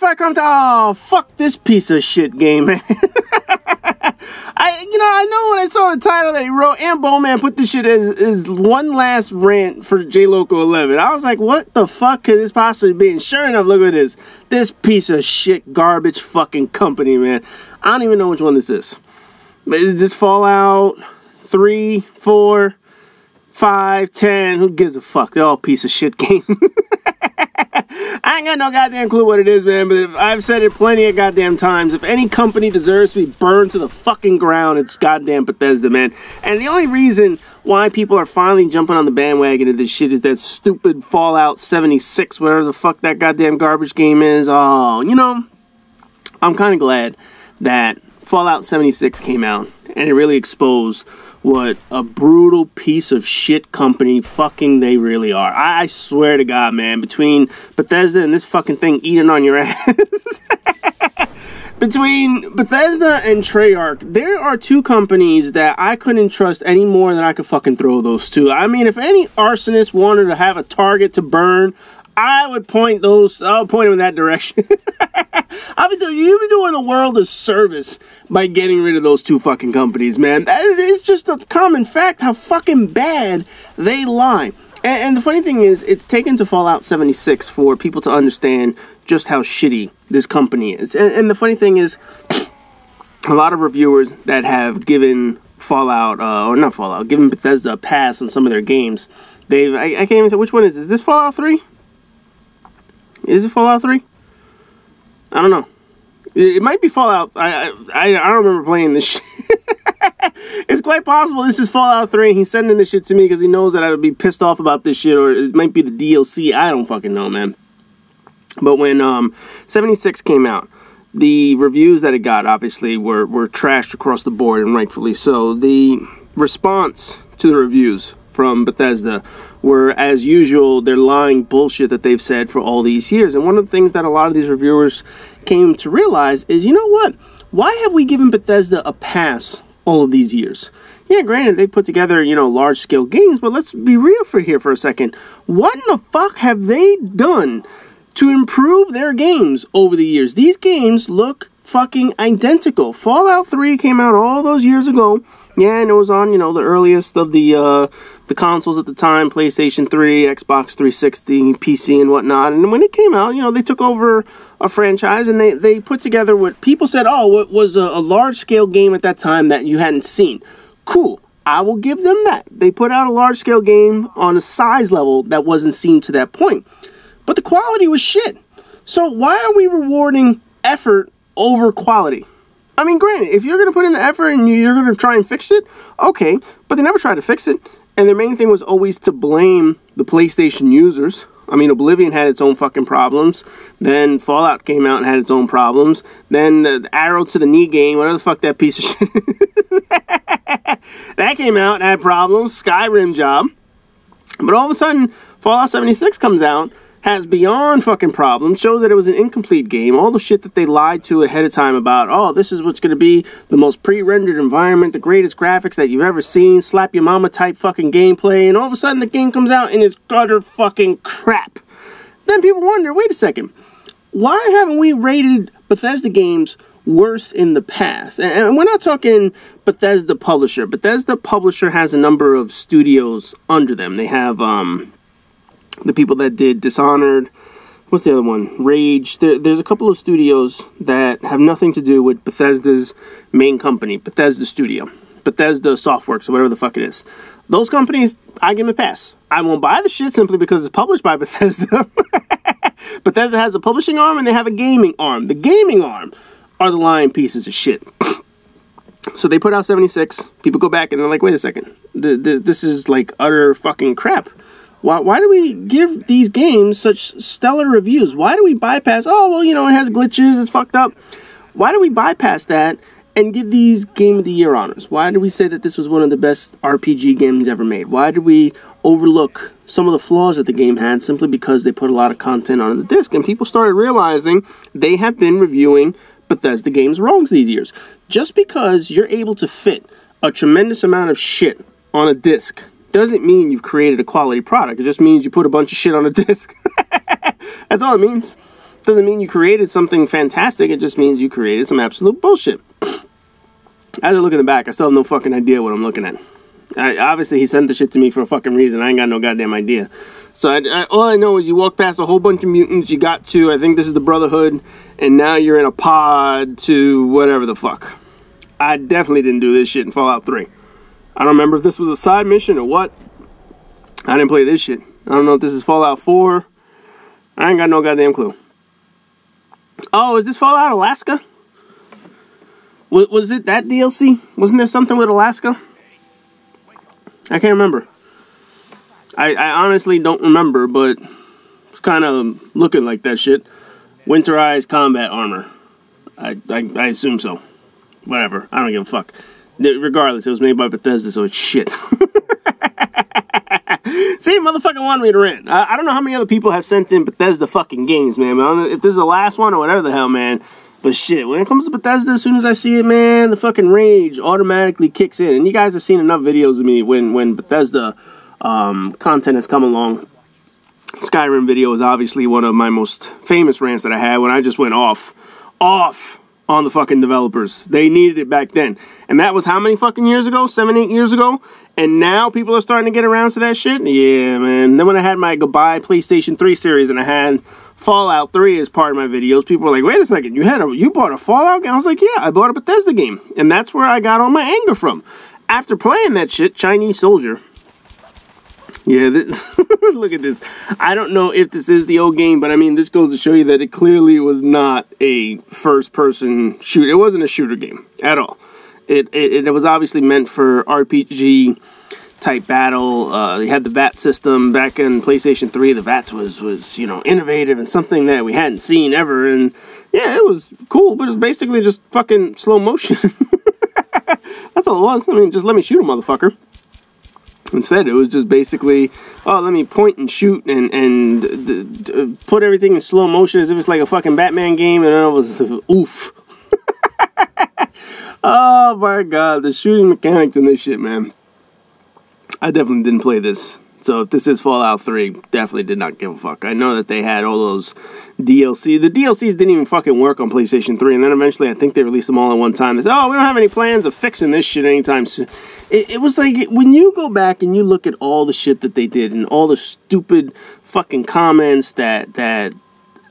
before I come to, oh, fuck this piece of shit game, man. I know when I saw the title that he wrote, Antbowman put this shit as one last rant for JLoco11. I was like, what the fuck could this possibly be? And sure enough, look at this. This piece of shit garbage fucking company, man. I don't even know which one this is. But is this Fallout 3, 4, 5, 10? Who gives a fuck? They're all a piece of shit games. I ain't got no goddamn clue what it is, man, but I've said it plenty of goddamn times. If any company deserves to be burned to the fucking ground, it's goddamn Bethesda, man. And the only reason why people are finally jumping on the bandwagon of this shit is that stupid Fallout 76, whatever the fuck that goddamn garbage game is. Oh, you know, I'm kind of glad that Fallout 76 came out and it really exposed what a brutal piece of shit company fucking they really are. I swear to God, man, between Bethesda and this fucking thing eating on your ass. Between Bethesda and Treyarch, there are two companies that I couldn't trust any more than I could fucking throw those two. I mean, if any arsonist wanted to have a target to burn, I would point them in that direction. You'd be doing the world a service by getting rid of those two fucking companies, man. It's just a common fact how fucking bad they lie. And the funny thing is, it's taken to Fallout 76 for people to understand just how shitty this company is. And the funny thing is, a lot of reviewers that have given given Bethesda a pass on some of their games, I can't even say which one is this Fallout 3? Is it Fallout 3? I don't know. It might be Fallout. I don't remember playing this shit. It's quite possible this is Fallout 3 and he's sending this shit to me because he knows that I would be pissed off about this shit, or it might be the DLC. I don't fucking know, man. But when 76 came out, the reviews that it got obviously were trashed across the board, and rightfully so. The response to the reviews from Bethesda were, as usual, their lying bullshit that they've said for all these years. And one of the things that a lot of these reviewers came to realize is, you know what? Why have we given Bethesda a pass all of these years? Yeah, granted, they put together, large-scale games, but let's be real for a second. What in the fuck have they done to improve their games over the years? These games look fucking identical. Fallout 3 came out all those years ago. Yeah, and it was on, the earliest of the consoles at the time, PlayStation 3, Xbox 360, PC, and whatnot. And when it came out, they took over a franchise, and they put together what people said, what was a large-scale game at that time that you hadn't seen. Cool. I will give them that. They put out a large-scale game on a size level that wasn't seen to that point. But the quality was shit. So why are we rewarding effort over quality? I mean, granted, if you're going to put in the effort and you're going to try and fix it, okay, but they never tried to fix it. And their main thing was always to blame the PlayStation users. I mean, Oblivion had its own fucking problems. Then Fallout came out and had its own problems. Then the Arrow to the Knee game, whatever the fuck that piece of shit that came out and had problems. Skyrim job. But all of a sudden, Fallout 76 comes out, has beyond fucking problems, shows that it was an incomplete game, all the shit that they lied to ahead of time about, this is what's going to be the most pre-rendered environment, the greatest graphics that you've ever seen, slap your mama type fucking gameplay, and all of a sudden the game comes out and it's utter fucking crap. Then people wonder, wait a second, why haven't we rated Bethesda games worse in the past? And we're not talking Bethesda publisher. Bethesda publisher has a number of studios under them. They have, the people that did Dishonored, what's the other one? Rage. There's a couple of studios that have nothing to do with Bethesda's main company, Bethesda Studio, Bethesda Softworks, or whatever the fuck it is. Those companies, I give them a pass. I won't buy the shit simply because it's published by Bethesda. Bethesda has a publishing arm and they have a gaming arm. The gaming arm are the lying pieces of shit. So they put out 76. People go back and they're like, wait a second. This is like utter fucking crap. Why do we give these games such stellar reviews? Why do we bypass, it has glitches, it's fucked up. Why do we bypass that and give these Game of the Year honors? Why do we say that this was one of the best RPG games ever made? Why do we overlook some of the flaws that the game had simply because they put a lot of content on the disc? And people started realizing they have been reviewing Bethesda games wrong these years. Just because you're able to fit a tremendous amount of shit on a disc doesn't mean you've created a quality product. It just means you put a bunch of shit on a disc. That's all it means. Doesn't mean you created something fantastic. It just means you created some absolute bullshit. As I look in the back, I still have no fucking idea what I'm looking at. Obviously, he sent the shit to me for a fucking reason. I ain't got no goddamn idea. So all I know is you walk past a whole bunch of mutants. You got to, I think this is the Brotherhood, and now you're in a pod to whatever the fuck. I definitely didn't do this shit in Fallout 3. I don't remember if this was a side mission or what. I didn't play this shit. I don't know if this is Fallout 4. I ain't got no goddamn clue. Oh, is this Fallout Alaska? Was it that DLC? Wasn't there something with Alaska? I can't remember. I honestly don't remember, but it's kind of looking like that shit. Winterized combat armor. I assume so. Whatever. I don't give a fuck. Regardless, it was made by Bethesda, so it's shit. See, motherfucker wanted me to rant. I don't know how many other people have sent in Bethesda fucking games, man. I don't know if this is the last one or whatever the hell, man. But shit, when it comes to Bethesda, as soon as I see it, man, the fucking rage automatically kicks in. And you guys have seen enough videos of me when Bethesda content has come along. Skyrim video is obviously one of my most famous rants that I had when I just went off on the fucking developers. They needed it back then. And that was how many fucking years ago? 7, 8 years ago? And now people are starting to get around to that shit? Yeah, man. Then when I had my Goodbye PlayStation 3 series and I had Fallout 3 as part of my videos, people were like, wait a second, you bought a Fallout game? I was like, yeah, I bought a Bethesda game. And that's where I got all my anger from. After playing that shit, Chinese Soldier. Yeah, look at this. I don't know if this is the old game, but I mean, this goes to show you that it clearly was not a first-person shooter. It wasn't a shooter game at all. It was obviously meant for RPG type battle. They had the VAT system back in PlayStation 3. The VATS was you know, innovative and something that we hadn't seen ever. And yeah, it was cool, but it was basically just fucking slow motion. That's all it was. I mean, just let me shoot a motherfucker. Instead, it was just basically, oh, let me point and shoot and put everything in slow motion as if it's like a fucking Batman game, and then it was oof. Oh my god, the shooting mechanics in this shit, man. I definitely didn't play this. So if this is Fallout 3, definitely did not give a fuck. I know that they had all those DLC. The DLCs didn't even fucking work on PlayStation 3, and then eventually I think they released them all at one time. They said, oh, we don't have any plans of fixing this shit anytime soon. It was like, when you go back and you look at all the shit that they did and all the stupid fucking comments that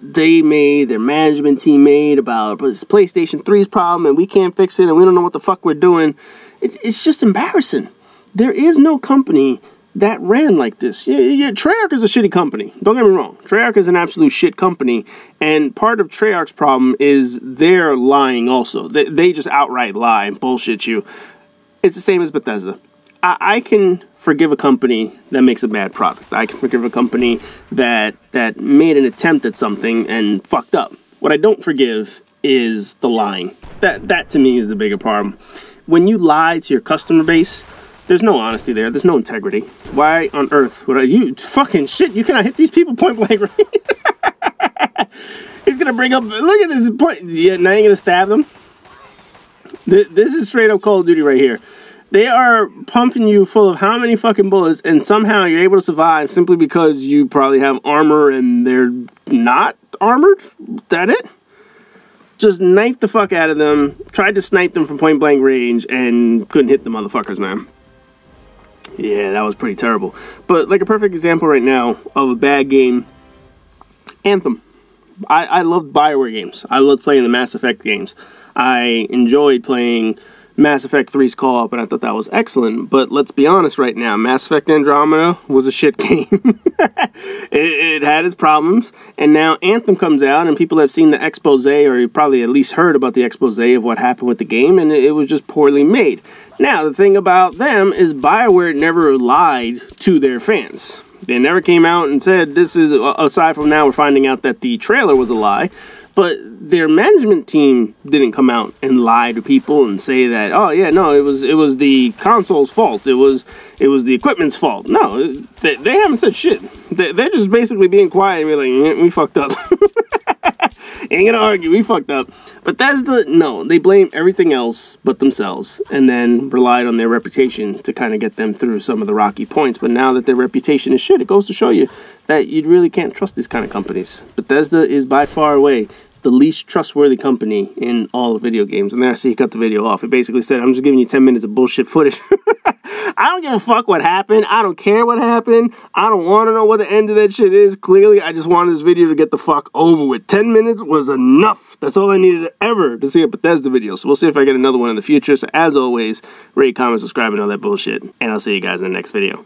they made, their management team made about it's PlayStation 3's problem and we can't fix it and we don't know what the fuck we're doing. It's just embarrassing. There is no company that ran like this. Yeah, Treyarch is a shitty company. Don't get me wrong. Treyarch is an absolute shit company, and part of Treyarch's problem is they're lying also. They just outright lie and bullshit you. It's the same as Bethesda. I can forgive a company that makes a bad product. I can forgive a company that made an attempt at something and fucked up. What I don't forgive is the lying. That to me is the bigger problem. When you lie to your customer base, there's no honesty there. There's no integrity. Why on earth would you fucking shit? You cannot hit these people point blank, right? He's gonna bring up. Look at this point. Yeah, now you're gonna stab them. This is straight up Call of Duty right here. They are pumping you full of how many fucking bullets, and somehow you're able to survive simply because you probably have armor and they're not armored. That it? Just knifed the fuck out of them. Tried to snipe them from point blank range and couldn't hit the motherfuckers, man. Yeah, that was pretty terrible. But like a perfect example right now of a bad game, Anthem. I loved BioWare games. I loved playing the Mass Effect games. I enjoyed playing Mass Effect 3's co-op, and I thought that was excellent. But let's be honest right now, Mass Effect Andromeda was a shit game. it had its problems, and now Anthem comes out, and people have seen the expose, or you probably at least heard about the expose of what happened with the game, and it was just poorly made. Now, the thing about them is BioWare never lied to their fans. They never came out and said, this is, aside from now we're finding out that the trailer was a lie, but their management team didn't come out and lie to people and say that, oh yeah, no, it was the console's fault, it was the equipment's fault. No, they haven't said shit. They're just basically being quiet and be like, we fucked up. Ain't gonna argue, we fucked up. Bethesda, no, they blame everything else but themselves, and then relied on their reputation to kind of get them through some of the rocky points. But now that their reputation is shit, it goes to show you that you really can't trust these kind of companies. Bethesda is by far away the least trustworthy company in all of video games. And then I see he cut the video off. It basically said, I'm just giving you 10 minutes of bullshit footage. I don't give a fuck what happened. I don't care what happened. I don't want to know what the end of that shit is. Clearly, I just wanted this video to get the fuck over with. 10 minutes was enough. That's all I needed ever to see a Bethesda video. So we'll see if I get another one in the future. So as always, rate, comment, subscribe, and all that bullshit. And I'll see you guys in the next video.